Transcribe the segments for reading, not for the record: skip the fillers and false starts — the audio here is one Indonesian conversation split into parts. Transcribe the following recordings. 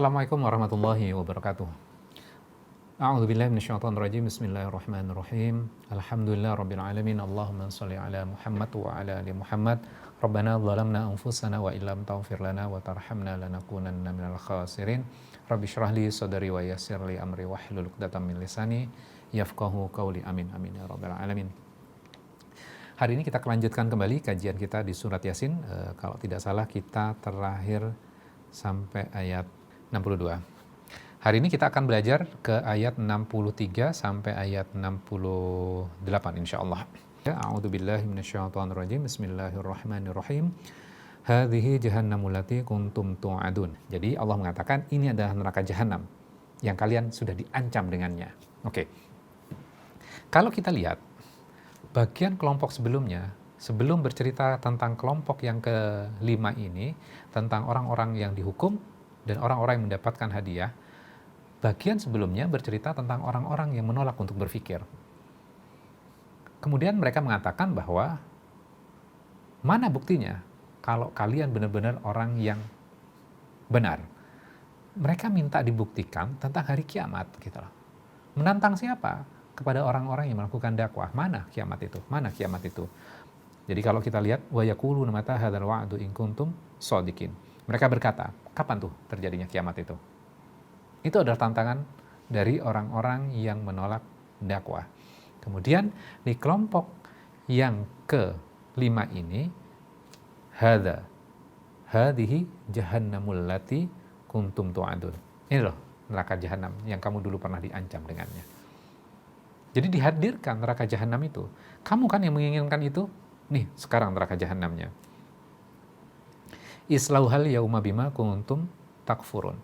Assalamualaikum warahmatullahi wabarakatuh. A'udzubillahi minasyaitonirrajim. Bismillahirrahmanirrahim. Alhamdulillah rabbil alamin. Allahumma shalli ala Muhammad wa ala ali Muhammad. Rabbana zalamna anfusana wa illam taghfir lana wa tarhamna lanakunanna minal khasirin. Rabbi shrah li sadri wa yassir li amri wahlul 'uqdatam min lisani yafqahu qawli. Amin amin ya rabbal alamin. Hari ini kita lanjutkan kembali kajian kita di surat Yasin. Kalau tidak salah kita terakhir sampai ayat 62. Hari ini kita akan belajar ke ayat 63 sampai ayat 68 insyaallah. A'udzubillahi minasyaitonirrajim. Bismillahirrahmanirrahim. Hadhihi jahannamul lati kuntum tu'adun. Jadi Allah mengatakan ini adalah neraka jahanam yang kalian sudah diancam dengannya. Oke. Kalau kita lihat bagian kelompok sebelumnya, sebelum bercerita tentang kelompok yang kelima ini, tentang orang-orang yang dihukum dan orang-orang yang mendapatkan hadiah, bagian sebelumnya bercerita tentang orang-orang yang menolak untuk berpikir. Kemudian mereka mengatakan bahwa mana buktinya kalau kalian benar-benar orang yang benar. Mereka minta dibuktikan tentang hari kiamat gitu loh. Menantang siapa? Kepada orang-orang yang melakukan dakwah. Mana kiamat itu? Mana kiamat itu? Jadi kalau kita lihat wa yaquluna mata hadzal wa'du in kuntum shadiqin. Mereka berkata, kapan tuh terjadinya kiamat itu? Itu adalah tantangan dari orang-orang yang menolak dakwah. Kemudian di kelompok yang kelima ini, hadhihi jahannamul lati kuntum tu'adun. Ini loh neraka jahanam yang kamu dulu pernah diancam dengannya. Jadi dihadirkan neraka jahanam itu. Kamu kan yang menginginkan itu? Nih, sekarang neraka jahanamnya. Islauhal yauma bima kuntum takfurun.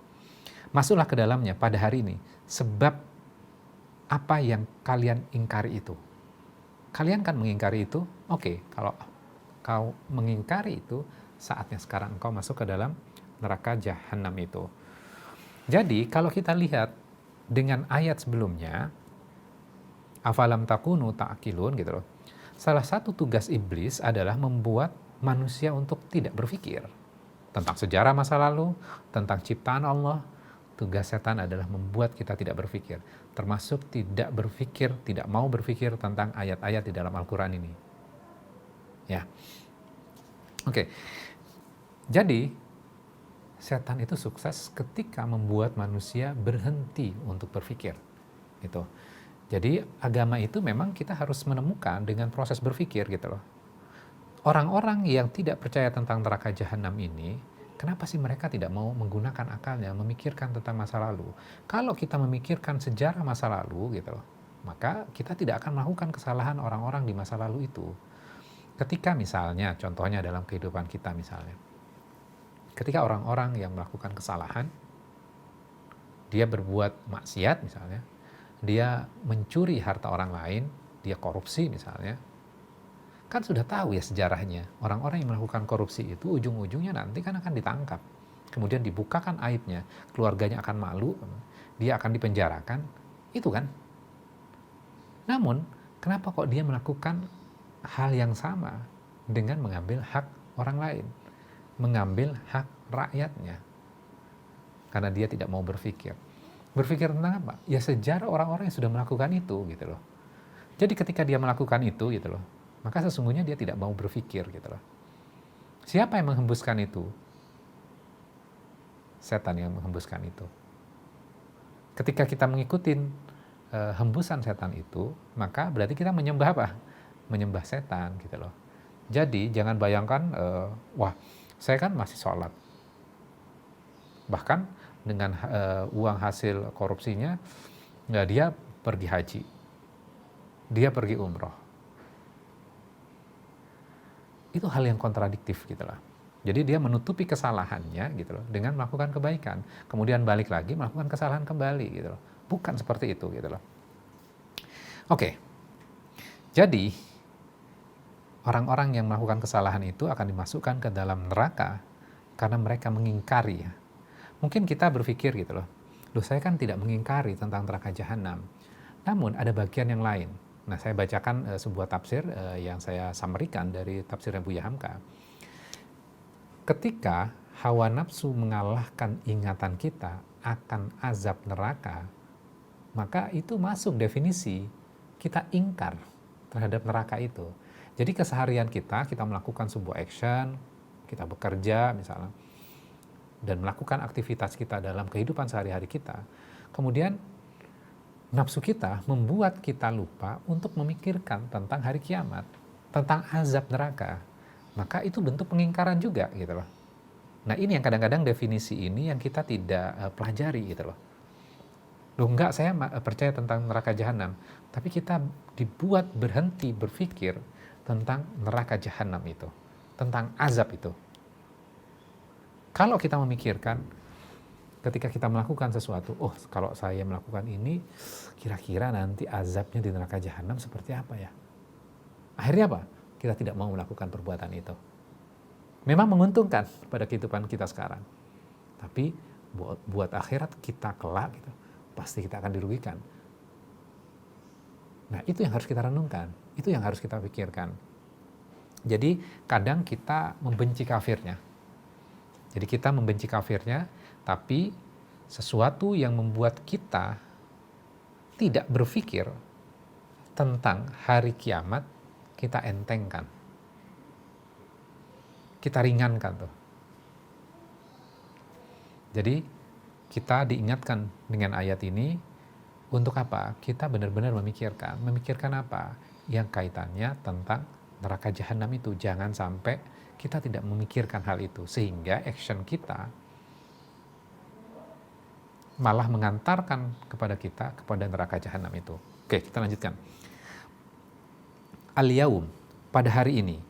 Masuklah ke dalamnya pada hari ini. Sebab apa yang kalian ingkari itu. Kalian kan mengingkari itu? Oke, kalau kau mengingkari itu, saatnya sekarang engkau masuk ke dalam neraka jahanam itu. Jadi, kalau kita lihat dengan ayat sebelumnya, afalam takunu ta'qilun gitu loh. Salah satu tugas iblis adalah membuat manusia untuk tidak berpikir tentang sejarah masa lalu, tentang ciptaan Allah. Tugas setan adalah membuat kita tidak berpikir, termasuk tidak berpikir, tidak mau berpikir tentang ayat-ayat di dalam Al-Quran ini. Ya, oke. Jadi setan itu sukses ketika membuat manusia berhenti untuk berpikir. Gitu. Jadi agama itu memang kita harus menemukan dengan proses berpikir gitu loh. Orang-orang yang tidak percaya tentang neraka jahanam ini, kenapa sih mereka tidak mau menggunakan akalnya, memikirkan tentang masa lalu? Kalau kita memikirkan sejarah masa lalu gitu loh, maka kita tidak akan melakukan kesalahan orang-orang di masa lalu itu. Ketika misalnya, contohnya dalam kehidupan kita misalnya, ketika orang-orang yang melakukan kesalahan, dia berbuat maksiat misalnya, dia mencuri harta orang lain, dia korupsi misalnya, kan sudah tahu ya sejarahnya, orang-orang yang melakukan korupsi itu ujung-ujungnya nanti kan akan ditangkap, kemudian dibukakan aibnya, keluarganya akan malu, dia akan dipenjarakan, itu kan. Namun, kenapa kok dia melakukan hal yang sama dengan mengambil hak orang lain, mengambil hak rakyatnya, karena dia tidak mau berpikir. Berpikir tentang apa? Ya sejarah orang-orang yang sudah melakukan itu gitu loh. Jadi ketika dia melakukan itu gitu loh, maka sesungguhnya dia tidak mau berpikir gitu loh. Siapa yang menghembuskan itu? Setan yang menghembuskan itu. Ketika kita mengikuti hembusan setan itu, maka berarti kita menyembah apa? Menyembah setan gitu loh. Jadi jangan bayangkan, wah saya kan masih sholat. Bahkan dengan uang hasil korupsinya, dia pergi haji. Dia pergi umroh. Itu hal yang kontradiktif gitu loh. Jadi dia menutupi kesalahannya gitu loh dengan melakukan kebaikan, kemudian balik lagi melakukan kesalahan kembali gitu loh. Bukan seperti itu gitu loh. Oke. Jadi orang-orang yang melakukan kesalahan itu akan dimasukkan ke dalam neraka karena mereka mengingkari ya. Mungkin kita berpikir gitu loh. Loh saya kan tidak mengingkari tentang neraka jahanam. Namun ada bagian yang lain. Nah, saya bacakan sebuah tafsir yang saya summary-kan dari tafsirnya Buya Hamka. Ketika hawa nafsu mengalahkan ingatan kita akan azab neraka, maka itu masuk definisi kita ingkar terhadap neraka itu. Jadi keseharian kita melakukan sebuah action, kita bekerja misalnya, dan melakukan aktivitas kita dalam kehidupan sehari-hari kita, kemudian nafsu kita membuat kita lupa untuk memikirkan tentang hari kiamat, tentang azab neraka, maka itu bentuk pengingkaran juga gitu loh. Nah ini yang kadang-kadang definisi ini yang kita tidak pelajari gitu loh. Loh enggak, saya percaya tentang neraka jahanam, tapi kita dibuat berhenti berpikir tentang neraka jahanam itu, tentang azab itu. Kalau kita memikirkan ketika kita melakukan sesuatu, oh kalau saya melakukan ini, kira-kira nanti azabnya di neraka jahanam seperti apa ya? Akhirnya apa? Kita tidak mau melakukan perbuatan itu. Memang menguntungkan pada kehidupan kita sekarang, tapi buat akhirat kita kelak gitu, pasti kita akan dirugikan. Nah itu yang harus kita renungkan, itu yang harus kita pikirkan. Jadi kadang kita membenci kafirnya. Jadi kita membenci kafirnya, tapi sesuatu yang membuat kita tidak berpikir tentang hari kiamat, kita entengkan. Kita ringankan tuh. Jadi kita diingatkan dengan ayat ini untuk apa? Kita benar-benar memikirkan apa? Yang kaitannya tentang neraka jahanam itu. Jangan sampai kita tidak memikirkan hal itu sehingga action kita malah mengantarkan kepada kita kepada neraka jahanam itu. Oke, kita lanjutkan. Al-yaum, pada hari ini,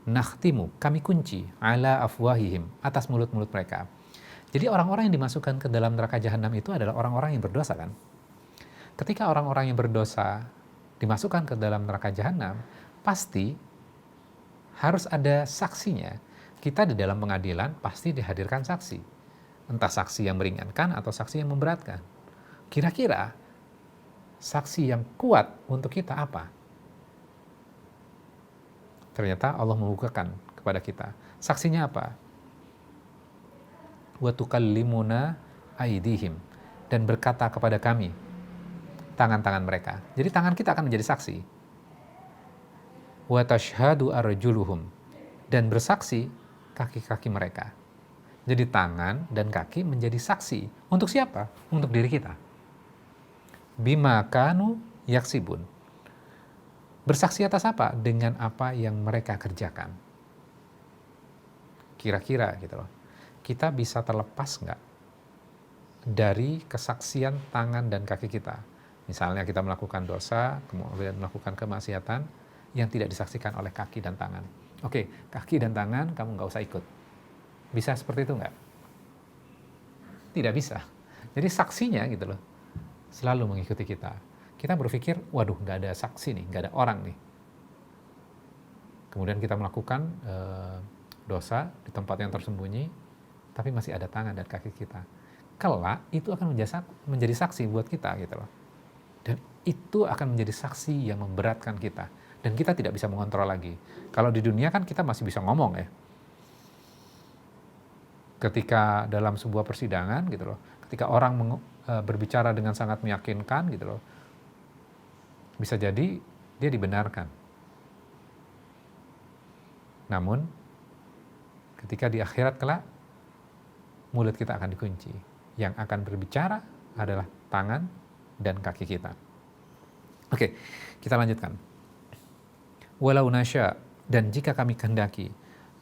nakhtimu, kami kunci, ala afwahihim, atas mulut-mulut mereka. Jadi orang-orang yang dimasukkan ke dalam neraka jahanam itu adalah orang-orang yang berdosa kan? Ketika orang-orang yang berdosa dimasukkan ke dalam neraka jahanam, pasti harus ada saksinya. Kita di dalam pengadilan pasti dihadirkan saksi. Entah saksi yang meringankan atau saksi yang memberatkan. Kira-kira saksi yang kuat untuk kita apa? Ternyata Allah membukakan kepada kita. Saksinya apa? Wa tukallimuna aydihim, dan berkata kepada kami tangan-tangan mereka. Jadi tangan kita akan menjadi saksi. Wa tashhadu arjuluhum, dan bersaksi kaki-kaki mereka. Jadi tangan dan kaki menjadi saksi. Untuk siapa? Untuk diri kita. Bima kanu yaksibun. Bersaksi atas apa? Dengan apa yang mereka kerjakan. Kira-kira gitu loh. Kita bisa terlepas nggak dari kesaksian tangan dan kaki kita? Misalnya kita melakukan dosa, kemudian melakukan kemaksiatan yang tidak disaksikan oleh kaki dan tangan. Oke, kaki dan tangan kamu nggak usah ikut. Bisa seperti itu nggak? Tidak bisa. Jadi saksinya gitu loh, selalu mengikuti kita. Kita berpikir, waduh nggak ada saksi nih, nggak ada orang nih. Kemudian kita melakukan dosa di tempat yang tersembunyi, tapi masih ada tangan dan kaki kita. Kelak itu akan menjadi saksi buat kita gitu loh. Dan itu akan menjadi saksi yang memberatkan kita. Dan kita tidak bisa mengontrol lagi. Kalau di dunia kan kita masih bisa ngomong ya. Ketika dalam sebuah persidangan gitu loh, ketika orang berbicara dengan sangat meyakinkan gitu loh, bisa jadi dia dibenarkan. Namun ketika di akhirat kelak, mulut kita akan dikunci. Yang akan berbicara adalah tangan dan kaki kita. Oke, kita lanjutkan. Walau nasya, dan jika kami kehendaki,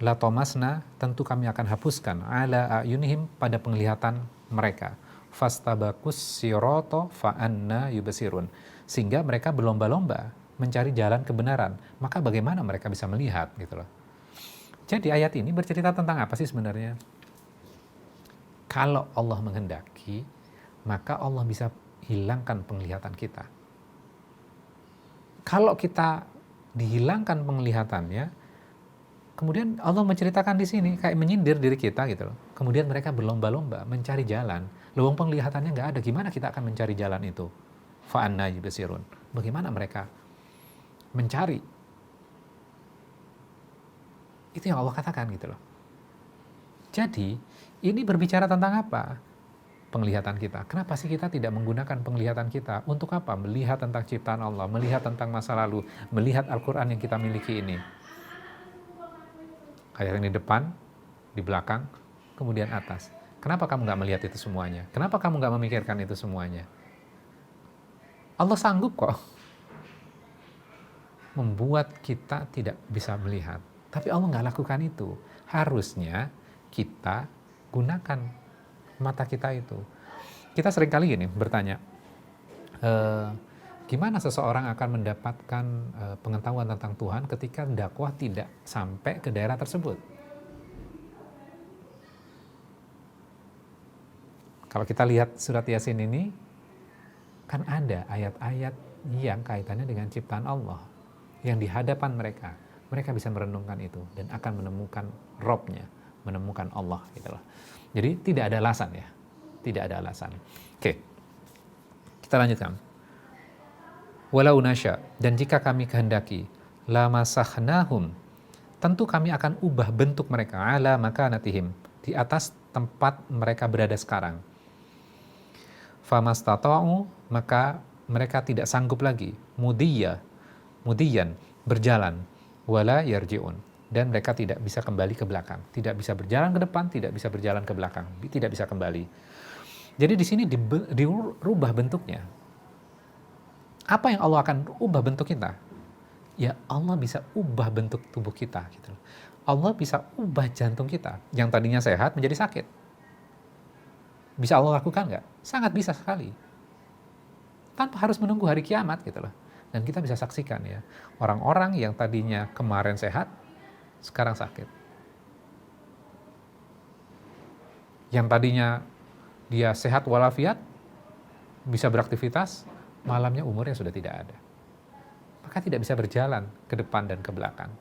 la tomasna, tentu kami akan hapuskan ala ayunihim, pada penglihatan mereka. Fastabakus siroto fa'anna yubasirun, sehingga mereka berlomba-lomba mencari jalan kebenaran. Maka bagaimana mereka bisa melihat gitu loh. Jadi ayat ini bercerita tentang apa sih sebenarnya? Kalau Allah menghendaki, maka Allah bisa hilangkan penglihatan kita. Kalau kita dihilangkan penglihatannya, kemudian Allah menceritakan di sini kayak menyindir diri kita gitu loh. Kemudian mereka berlomba-lomba mencari jalan. Lubang penglihatannya nggak ada, gimana kita akan mencari jalan itu? Fa'anna yubsirun. Bagaimana mereka mencari? Itu yang Allah katakan gitu loh. Jadi, ini berbicara tentang apa? Penglihatan kita. Kenapa sih kita tidak menggunakan penglihatan kita? Untuk apa? Melihat tentang ciptaan Allah, melihat tentang masa lalu, melihat Al-Quran yang kita miliki ini. Ayat yang di depan, di belakang, kemudian atas. Kenapa kamu nggak melihat itu semuanya? Kenapa kamu nggak memikirkan itu semuanya? Allah sanggup kok membuat kita tidak bisa melihat. Tapi Allah nggak lakukan itu. Harusnya kita gunakan mata kita itu. Kita seringkali gini bertanya, gimana seseorang akan mendapatkan pengetahuan tentang Tuhan ketika dakwah tidak sampai ke daerah tersebut? Kalau kita lihat surat Yasin ini, kan ada ayat-ayat yang kaitannya dengan ciptaan Allah, yang di hadapan mereka bisa merenungkan itu dan akan menemukan Robnya, menemukan Allah gitu loh. Jadi tidak ada alasan ya, tidak ada alasan. Oke, kita lanjutkan. Walau nasya, dan jika kami kehendaki, lamasakhnahum, tentu kami akan ubah bentuk mereka, ala makanatihim, di atas tempat mereka berada sekarang. Famastata'u, maka mereka tidak sanggup lagi, mudiyan, berjalan, wala yarji'un, dan mereka tidak bisa kembali ke belakang, tidak bisa berjalan ke depan, tidak bisa berjalan ke belakang, tidak bisa kembali. Jadi di sini dirubah bentuknya. Apa yang Allah akan ubah bentuk kita? Ya Allah bisa ubah bentuk tubuh kita gitu. Allah bisa ubah jantung kita yang tadinya sehat menjadi sakit. Bisa Allah lakukan nggak? Sangat bisa sekali. Tanpa harus menunggu hari kiamat gitu loh. Dan kita bisa saksikan ya, orang-orang yang tadinya kemarin sehat, sekarang sakit. Yang tadinya dia sehat walafiat, bisa beraktivitas, malamnya umurnya sudah tidak ada. Maka tidak bisa berjalan ke depan dan ke belakang.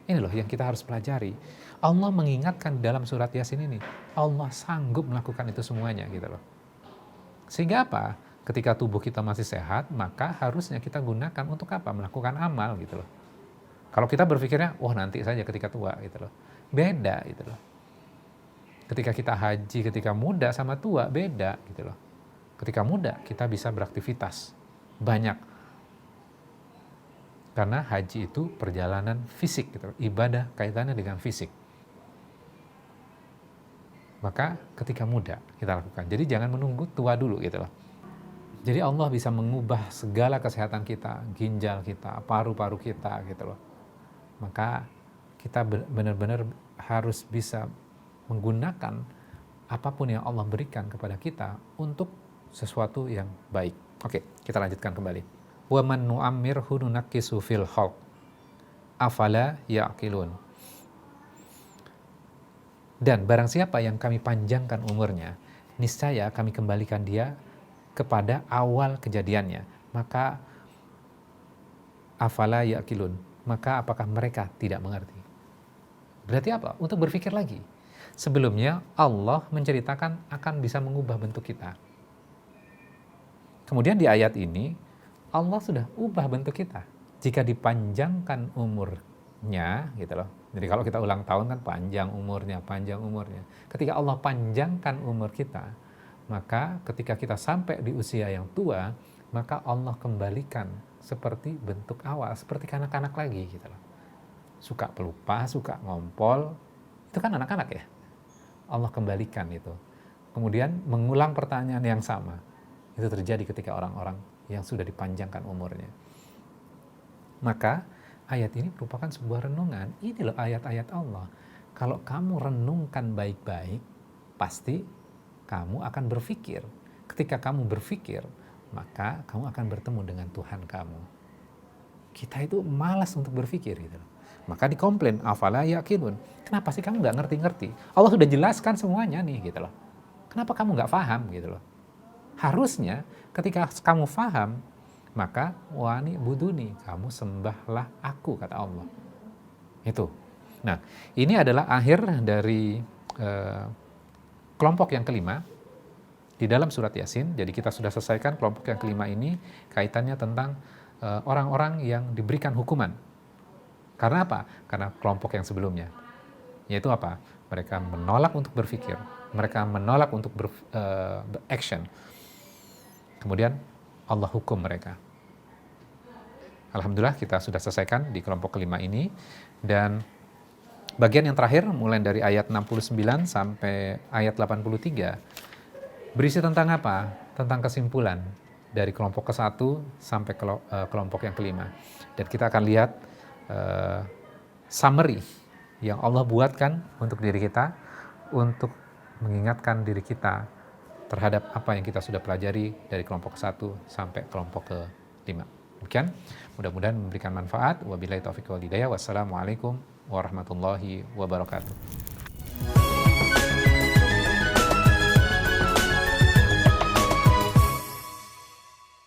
Ini loh yang kita harus pelajari. Allah mengingatkan dalam surat Yasin ini, Allah sanggup melakukan itu semuanya gitu loh. Sehingga apa? Ketika tubuh kita masih sehat, maka harusnya kita gunakan untuk apa? Melakukan amal gitu loh. Kalau kita berpikirnya, wah nanti saja ketika tua gitu loh. Beda gitu loh. Ketika kita haji, ketika muda sama tua, beda gitu loh. Ketika muda, kita bisa beraktivitas banyak. Karena haji itu perjalanan fisik gitu loh. Ibadah kaitannya dengan fisik. Maka ketika muda kita lakukan. Jadi jangan menunggu tua dulu gitu loh. Jadi Allah bisa mengubah segala kesehatan kita, ginjal kita, paru-paru kita gitu loh. Maka kita benar-benar harus bisa menggunakan apapun yang Allah berikan kepada kita untuk sesuatu yang baik. Oke, kita lanjutkan kembali. Wa man nu'ammirhu nunakkisu fil khalq afala ya'qilun. Dan barang siapa yang kami panjangkan umurnya, niscaya kami kembalikan dia kepada awal kejadiannya. Maka afala ya'qilun, maka apakah mereka tidak mengerti? Berarti apa? Untuk berpikir lagi. Sebelumnya Allah menceritakan akan bisa mengubah bentuk kita. Kemudian di ayat ini Allah sudah ubah bentuk kita. Jika dipanjangkan umurnya gitu loh. Jadi kalau kita ulang tahun kan panjang umurnya. Ketika Allah panjangkan umur kita, maka ketika kita sampai di usia yang tua, maka Allah kembalikan seperti bentuk awal, seperti kanak-kanak lagi gitu loh. Suka pelupa, suka ngompol, itu kan anak-anak ya. Allah kembalikan itu. Kemudian mengulang pertanyaan yang sama. Itu terjadi ketika orang-orang yang sudah dipanjangkan umurnya. Maka ayat ini merupakan sebuah renungan. Ini loh ayat-ayat Allah. Kalau kamu renungkan baik-baik, pasti kamu akan berpikir. Ketika kamu berpikir, maka kamu akan bertemu dengan Tuhan kamu. Kita itu malas untuk berpikir gitu. Maka dikomplain, afala yaqilun. Kenapa sih kamu nggak ngerti-ngerti? Allah sudah jelaskan semuanya nih gitu loh. Kenapa kamu nggak paham gitu loh? Harusnya ketika kamu paham, maka wani buduni, kamu sembahlah aku, kata Allah. Itu. Nah, ini adalah akhir dari kelompok yang kelima di dalam surat Yasin. Jadi kita sudah selesaikan kelompok yang kelima ini, kaitannya tentang orang-orang yang diberikan hukuman. Karena apa? Karena kelompok yang sebelumnya. Yaitu apa? mereka menolak untuk berpikir, mereka menolak untuk beraction. Kemudian Allah hukum mereka. Alhamdulillah kita sudah selesaikan di kelompok kelima ini, dan bagian yang terakhir mulai dari ayat 69 sampai ayat 83 berisi tentang apa? Tentang kesimpulan dari kelompok ke-1 sampai kelompok yang kelima. Dan kita akan lihat summary yang Allah buatkan untuk diri kita, untuk mengingatkan diri kita terhadap apa yang kita sudah pelajari dari kelompok ke-1 sampai kelompok ke-5. Demikian, mudah-mudahan memberikan manfaat. Wabillahi taufiq wal hidayah. Wassalamualaikum warahmatullahi wabarakatuh.